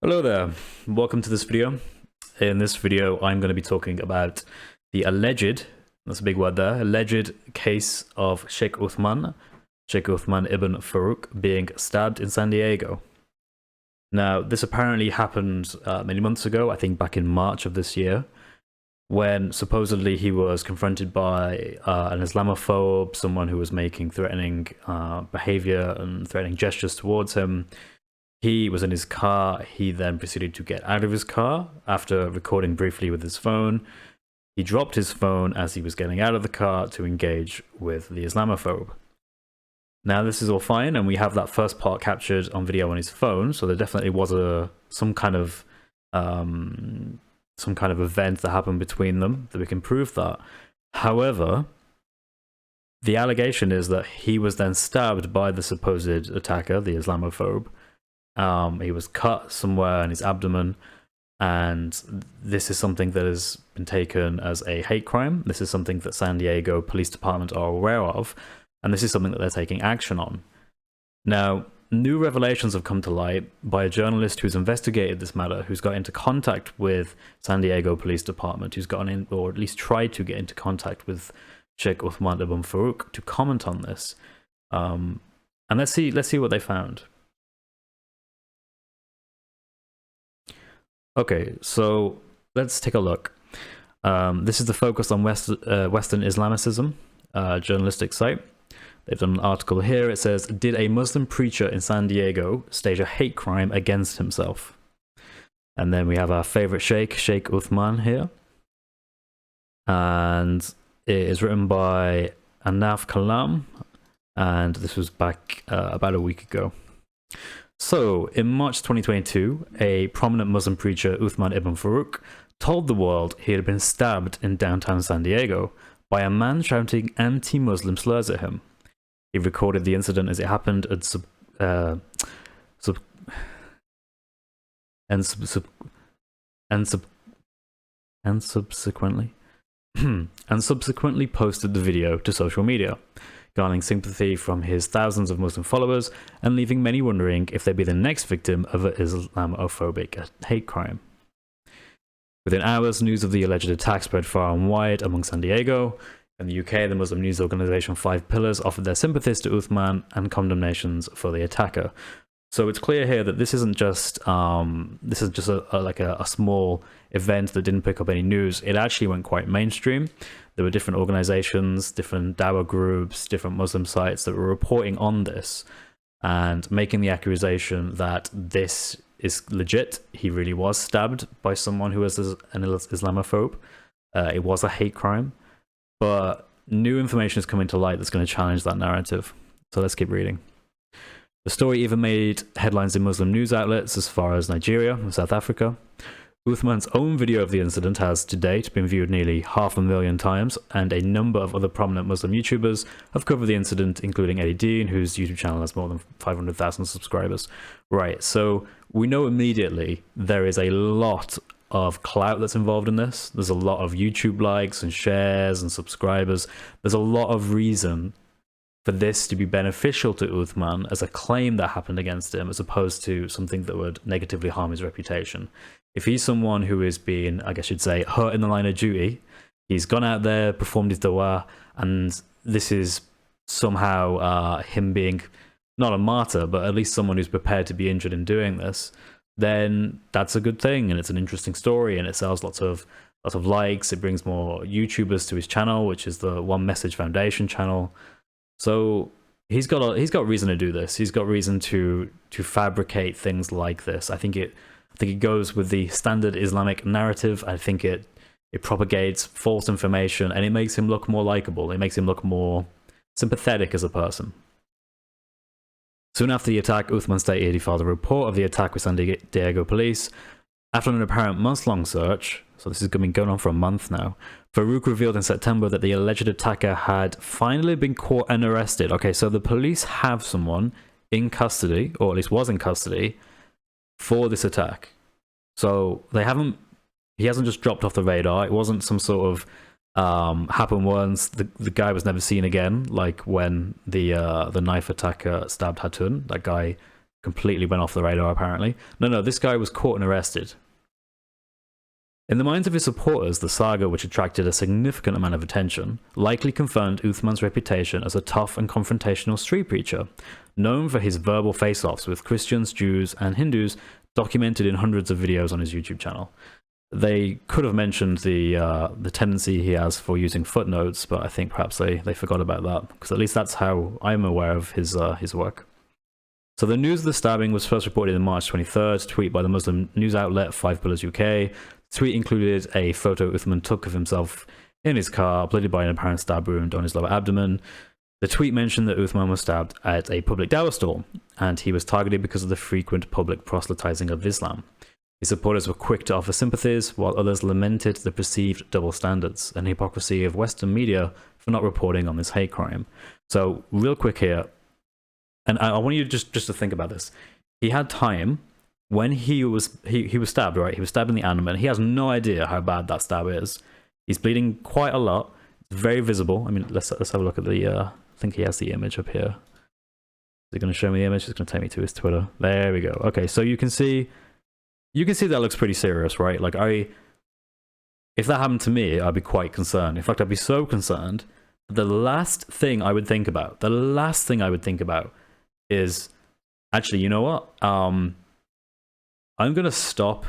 Hello there, welcome to this video. In this video, I'm going to be talking about the alleged, that's a big word there, alleged case of Sheikh Uthman Ibn Farooq being stabbed in San Diego. Now, this apparently happened many months ago, I think back in March of this year, when supposedly he was confronted by an Islamophobe, someone who was making threatening behavior and threatening gestures towards him. He was in his car. He then proceeded to get out of his car after recording briefly with his phone. He dropped his phone as he was getting out of the car to engage with the Islamophobe. Now, this is all fine, and we have that first part captured on video on his phone, so there definitely was some kind of event that happened between them that we can prove that. However, the allegation is that he was then stabbed by the supposed attacker, the Islamophobe. He was cut somewhere in his abdomen, and this is something that has been taken as a hate crime. This is something that San Diego Police Department are aware of, and this is something that they're taking action on. Now, new revelations have come to light by a journalist who's investigated this matter, who's got into contact with San Diego Police Department, who's gotten in, or at least tried to get into contact with Sheikh Uthman Ibn Farooq to comment on this. And let's see what they found. Okay, so let's take a look. This is the Focus on Western Islamicism journalistic site. They've done an article here. It says, "Did a Muslim preacher in San Diego stage a hate crime against himself?" And then we have our favorite Sheikh Uthman here. And it is written by Anaf Kalam, and this was back about a week ago. So, in March 2022, a prominent Muslim preacher, Uthman Ibn Farooq, told the world he had been stabbed in downtown San Diego by a man shouting anti-Muslim slurs at him. He recorded the incident as it happened and subsequently posted the video to social media, garnering sympathy from his thousands of Muslim followers and leaving many wondering if they'd be the next victim of an Islamophobic hate crime. Within hours, news of the alleged attack spread far and wide among San Diego. In the UK, the Muslim news organization Five Pillars offered their sympathies to Uthman and condemnations for the attacker. So it's clear here that this isn't just a small event that didn't pick up any news. It actually went quite mainstream. There were different organizations, different dawah groups, different Muslim sites that were reporting on this and making the accusation that this is legit. He really was stabbed by someone who was an Islamophobe. It was a hate crime. But new information is coming to light that's going to challenge that narrative. So let's keep reading. The story even made headlines in Muslim news outlets as far as Nigeria and South Africa. Uthman's own video of the incident has, to date, been viewed nearly 500,000 times, and a number of other prominent Muslim YouTubers have covered the incident, including Eddie Dean, whose YouTube channel has more than 500,000 subscribers. Right, so we know immediately there is a lot of clout that's involved in this. There's a lot of YouTube likes and shares and subscribers. There's a lot of reason for this to be beneficial to Uthman as a claim that happened against him, as opposed to something that would negatively harm his reputation. If he's someone who is being, I guess you'd say, hurt in the line of duty, he's gone out there, performed his dawah, and this is somehow him being not a martyr, but at least someone who's prepared to be injured in doing this, then that's a good thing, and it's an interesting story, and it sells lots of likes. It brings more YouTubers to his channel, which is the One Message Foundation channel. So he's got reason to do this. He's got reason to fabricate things like this. I think it goes with the standard Islamic narrative. I think it propagates false information, and it makes him look more likable. It makes him look more sympathetic as a person. Soon after the attack, Uthman stated he filed a report of the attack with San Diego police. After an apparent months-long search, so this has been going on for a month now, Farooq revealed in September that the alleged attacker had finally been caught and arrested. Okay, so the police have someone in custody, or at least was in custody, for this attack. So he hasn't just dropped off the radar. It wasn't some sort of happened once, the guy was never seen again, like when the knife attacker stabbed Hatun. That guy completely went off the radar, apparently. No, this guy was caught and arrested. In the minds of his supporters, the saga, which attracted a significant amount of attention, likely confirmed Uthman's reputation as a tough and confrontational street preacher, known for his verbal face-offs with Christians, Jews, and Hindus, documented in hundreds of videos on his YouTube channel. They could have mentioned the tendency he has for using footnotes, but I think perhaps they forgot about that, because at least that's how I'm aware of his work. So the news of the stabbing was first reported on March 23rd, tweet by the Muslim news outlet 5 Pillars UK. The tweet included a photo Uthman took of himself in his car, blooded by an apparent stab wound on his lower abdomen. The tweet mentioned that Uthman was stabbed at a public dawah stall, and he was targeted because of the frequent public proselytizing of Islam. His supporters were quick to offer sympathies, while others lamented the perceived double standards and hypocrisy of Western media for not reporting on this hate crime. So, real quick here, and I want you just to think about this. He had time when he was stabbed, right? He was stabbed in the abdomen. He has no idea how bad that stab is. He's bleeding quite a lot. It's very visible. I mean, let's have a look at the. I think he has the image up here. Is he going to show me the image? It's going to take me to his Twitter. There we go. Okay, so you can see that looks pretty serious, right? Like if that happened to me, I'd be quite concerned. In fact, I'd be so concerned. The last thing I would think about is, actually, you know what? I'm going to stop,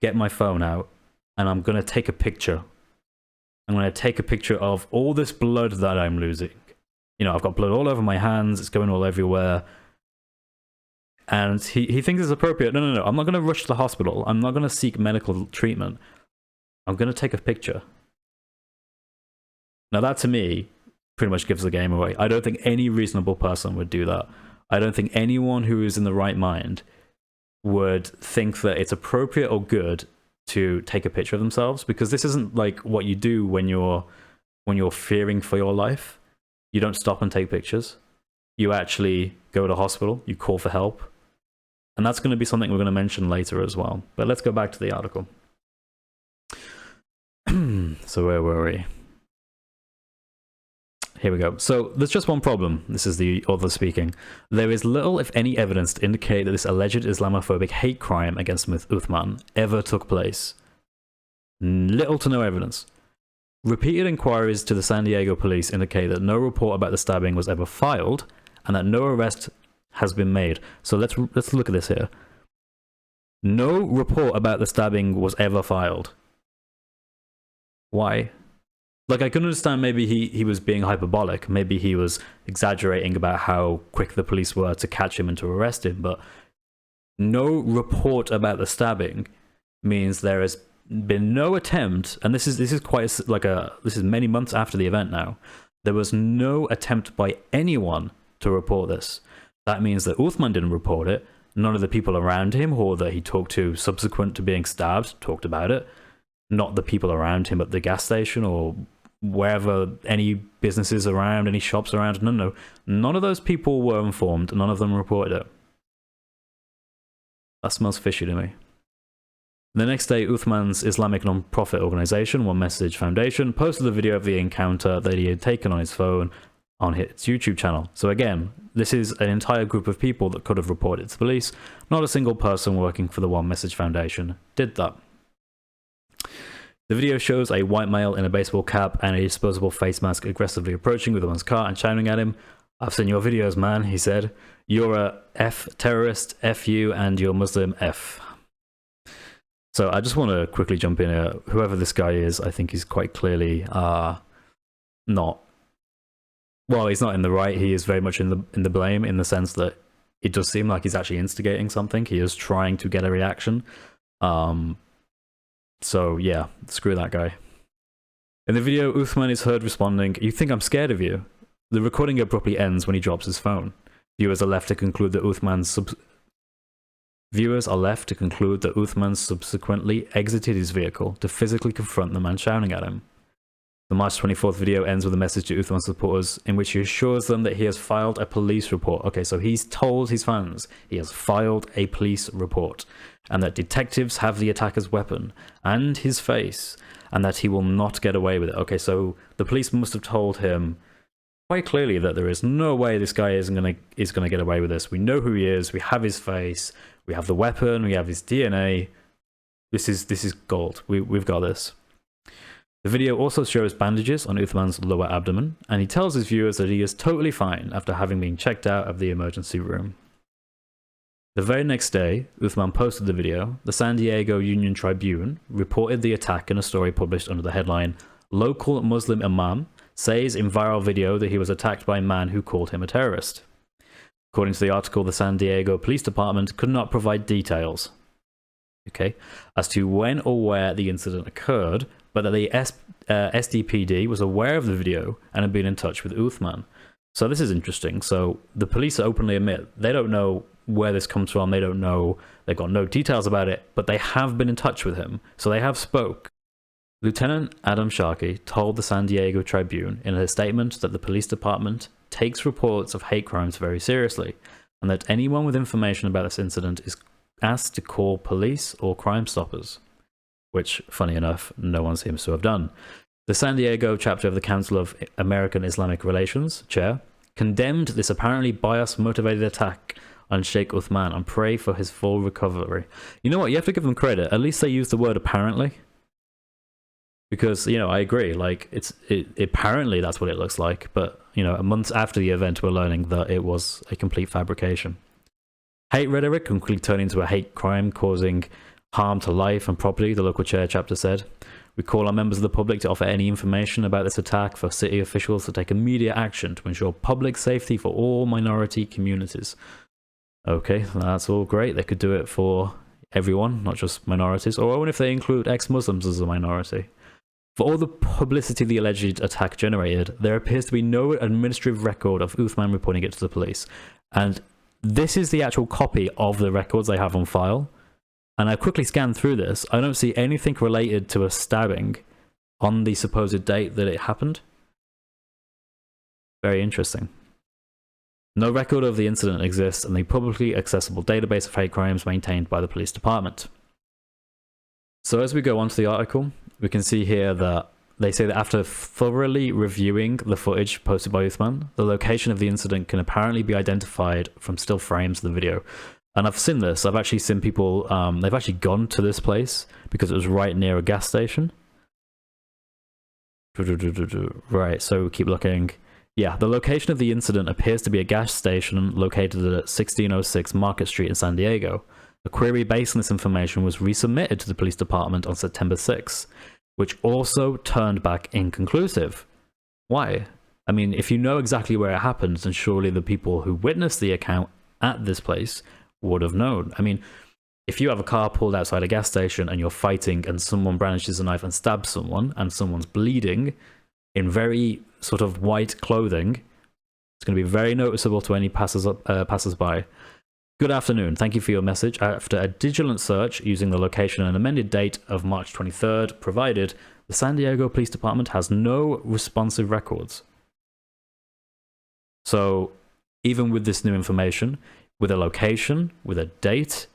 get my phone out, and I'm going to take a picture. I'm going to take a picture of all this blood that I'm losing. You know, I've got blood all over my hands. It's going all everywhere. And he thinks it's appropriate. No. I'm not going to rush to the hospital. I'm not going to seek medical treatment. I'm going to take a picture. Now, that to me pretty much gives the game away. I don't think any reasonable person would do that. I don't think anyone who is in the right mind would think that it's appropriate or good to take a picture of themselves, because this isn't like what you do when you're fearing for your life. You don't stop and take pictures. You actually go to hospital, you call for help. And that's going to be something we're going to mention later as well. But let's go back to the article. So where were we? Here we go. So there's just one problem. This is the author speaking. There is little, if any, evidence to indicate that this alleged Islamophobic hate crime against Uthman ever took place. Little to no evidence. Repeated inquiries to the San Diego police indicate that no report about the stabbing was ever filed and that no arrest has been made. So let's look at this here. No report about the stabbing was ever filed. Why? Like, I can understand maybe he was being hyperbolic. Maybe he was exaggerating about how quick the police were to catch him and to arrest him. But no report about the stabbing means there has been no attempt, and this is many months after the event now. There was no attempt by anyone to report this. That means that Uthman didn't report it. None of the people around him or that he talked to subsequent to being stabbed talked about it. Not the people around him at the gas station or wherever, any businesses around, any shops around. No. None of those people were informed. None of them reported it. That smells fishy to me. The next day, Uthman's Islamic non-profit organization, One Message Foundation, posted a video of the encounter that he had taken on his phone on its YouTube channel. So again, this is an entire group of people that could have reported to police. Not a single person working for the One Message Foundation did that. The video shows a white male in a baseball cap and a disposable face mask aggressively approaching Uthman's car and shouting at him. "I've seen your videos, man," he said. "You're a F terrorist, F you, and you're Muslim, F." So I just want to quickly jump in here. Whoever this guy is, I think he's quite clearly not... Well, he's not in the right. He is very much in the blame, in the sense that it does seem like he's actually instigating something. He is trying to get a reaction. So yeah, screw that guy. In the video, Uthman is heard responding, "You think I'm scared of you?" The recording abruptly ends when he drops his phone. Viewers are left to conclude that Uthman subsequently exited his vehicle to physically confront the man shouting at him. The March 24th video ends with a message to Uthman's supporters in which he assures them that he has filed a police report. Okay, so he's told his fans he has filed a police report and that detectives have the attacker's weapon and his face and that he will not get away with it. Okay, so the police must have told him quite clearly that there is no way this guy is gonna get away with this. We know who he is. We have his face. We have the weapon. We have his DNA. This is gold. We've got this. The video also shows bandages on Uthman's lower abdomen, and he tells his viewers that he is totally fine after having been checked out of the emergency room. The very next day, Uthman posted the video. The San Diego Union Tribune reported the attack in a story published under the headline, "Local Muslim Imam says in viral video that he was attacked by a man who called him a terrorist." According to the article, the San Diego Police Department could not provide details, as to when or where the incident occurred, but that the SDPD was aware of the video and had been in touch with Uthman. So this is interesting. So the police openly admit they don't know where this comes from. They don't know. They've got no details about it, but they have been in touch with him. So they have spoke. Lieutenant Adam Sharkey told the San Diego Tribune in a statement that the police department takes reports of hate crimes very seriously, and that anyone with information about this incident is asked to call police or Crime Stoppers, which, funny enough, no one seems to have done. The San Diego chapter of the Council of American Islamic Relations, chair, condemned this apparently bias-motivated attack on Sheikh Uthman and pray for his full recovery. You know what? You have to give them credit. At least they used the word apparently. Because, you know, I agree, like, apparently that's what it looks like, but, you know, months after the event, we're learning that it was a complete fabrication. Hate rhetoric can quickly turn into a hate crime causing harm to life and property, the local chair chapter said. We call on members of the public to offer any information about this attack for city officials to take immediate action to ensure public safety for all minority communities. Okay, that's all great. They could do it for everyone, not just minorities, or even if they include ex-Muslims as a minority. For all the publicity the alleged attack generated, there appears to be no administrative record of Uthman reporting it to the police. And this is the actual copy of the records they have on file. And I quickly scanned through this. I don't see anything related to a stabbing on the supposed date that it happened. Very interesting. No record of the incident exists in the publicly accessible database of hate crimes maintained by the police department. So as we go on to the article, we can see here that they say that after thoroughly reviewing the footage posted by Uthman, the location of the incident can apparently be identified from still frames of the video. And I've seen this. I've actually seen people, they've actually gone to this place because it was right near a gas station. Right, so keep looking. Yeah, the location of the incident appears to be a gas station located at 1606 Market Street in San Diego. A query based on this information was resubmitted to the police department on September 6th, which also turned back inconclusive. Why? I mean, if you know exactly where it happened, then surely the people who witnessed the account at this place would have known. I mean, if you have a car pulled outside a gas station and you're fighting and someone brandishes a knife and stabs someone and someone's bleeding in very sort of white clothing, it's going to be very noticeable to any passers-by. Good afternoon. Thank you for your message. After a diligent search using the location and amended date of March 23rd provided, the San Diego Police Department has no responsive records. So even with this new information, with a location, with a date,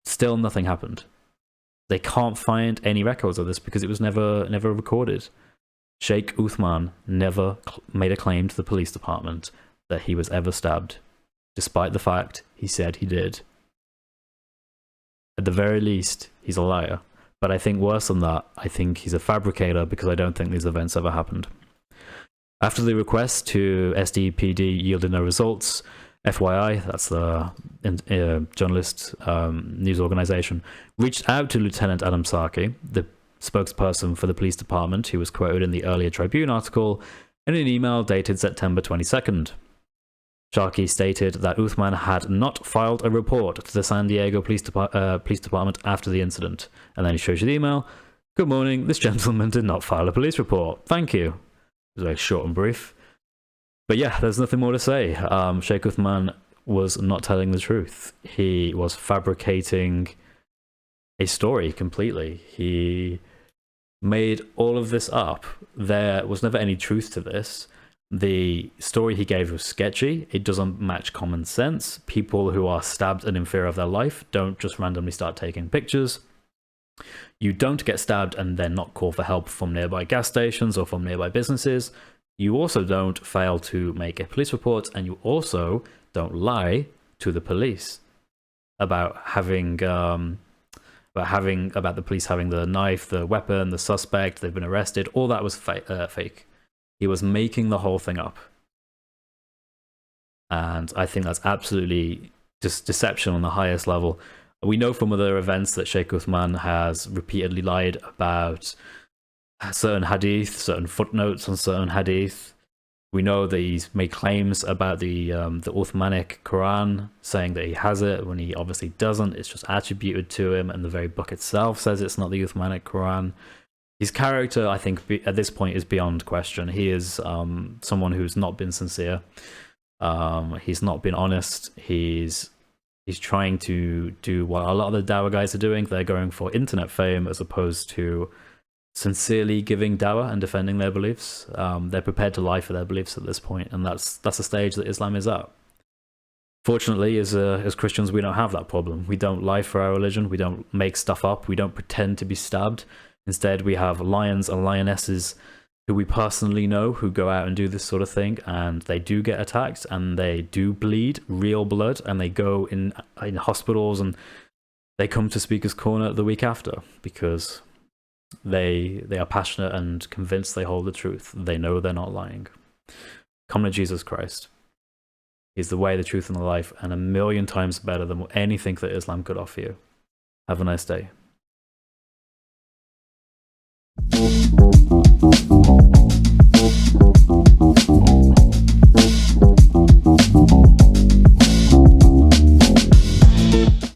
still nothing happened. They can't find any records of this because it was never recorded. Sheikh Uthman never made a claim to the police department that he was ever stabbed, despite the fact he said he did. At the very least, he's a liar. But I think worse than that, I think he's a fabricator because I don't think these events ever happened. After the request to SDPD yielded no results, FYI, that's the journalist news organization, reached out to Lieutenant Adam Sharkey, the spokesperson for the police department, who was quoted in the earlier Tribune article, in an email dated September 22nd. Sharkey stated that Uthman had not filed a report to the San Diego Police Department after the incident. And then he shows you the email. Good morning, this gentleman did not file a police report. Thank you. It was very short and brief. But yeah, there's nothing more to say. Sheikh Uthman was not telling the truth. He was fabricating a story completely. He made all of this up. There was never any truth to this. The story he gave was sketchy. It doesn't match common sense. People who are stabbed and in fear of their life don't just randomly start taking pictures. You don't get stabbed and then not call for help from nearby gas stations or from nearby businesses. You also don't fail to make a police report, and you also don't lie to the police about about the police having the knife, the weapon, the suspect, they've been arrested. All that was fake. He was making the whole thing up. And I think that's absolutely just deception on the highest level. We know from other events that Sheikh Uthman has repeatedly lied about certain hadith, certain footnotes on certain hadith. We know that he's made claims about the Uthmanic Quran, saying that he has it when he obviously doesn't. It's just attributed to him, and the very book itself says it's not the Uthmanic Quran. His character, I think, at this point is beyond question. He is someone who's not been sincere. He's not been honest. He's trying to do what a lot of the Dawah guys are doing. They're going for internet fame as opposed to sincerely giving dawah and defending their beliefs. They're prepared to lie for their beliefs at this point, and that's the stage that Islam is at. Fortunately, as Christians, we don't have that problem. We don't lie for our religion. We don't make stuff up. We don't pretend to be stabbed. Instead, we have lions and lionesses who we personally know who go out and do this sort of thing, and they do get attacked, and they do bleed real blood, and they go in hospitals, and they come to Speaker's Corner the week after because they are passionate and convinced they hold the truth. They know they're not lying. Come to Jesus Christ. He's the way, the truth, and the life, and 1,000,000 times better than anything that Islam could offer you. Have a nice day.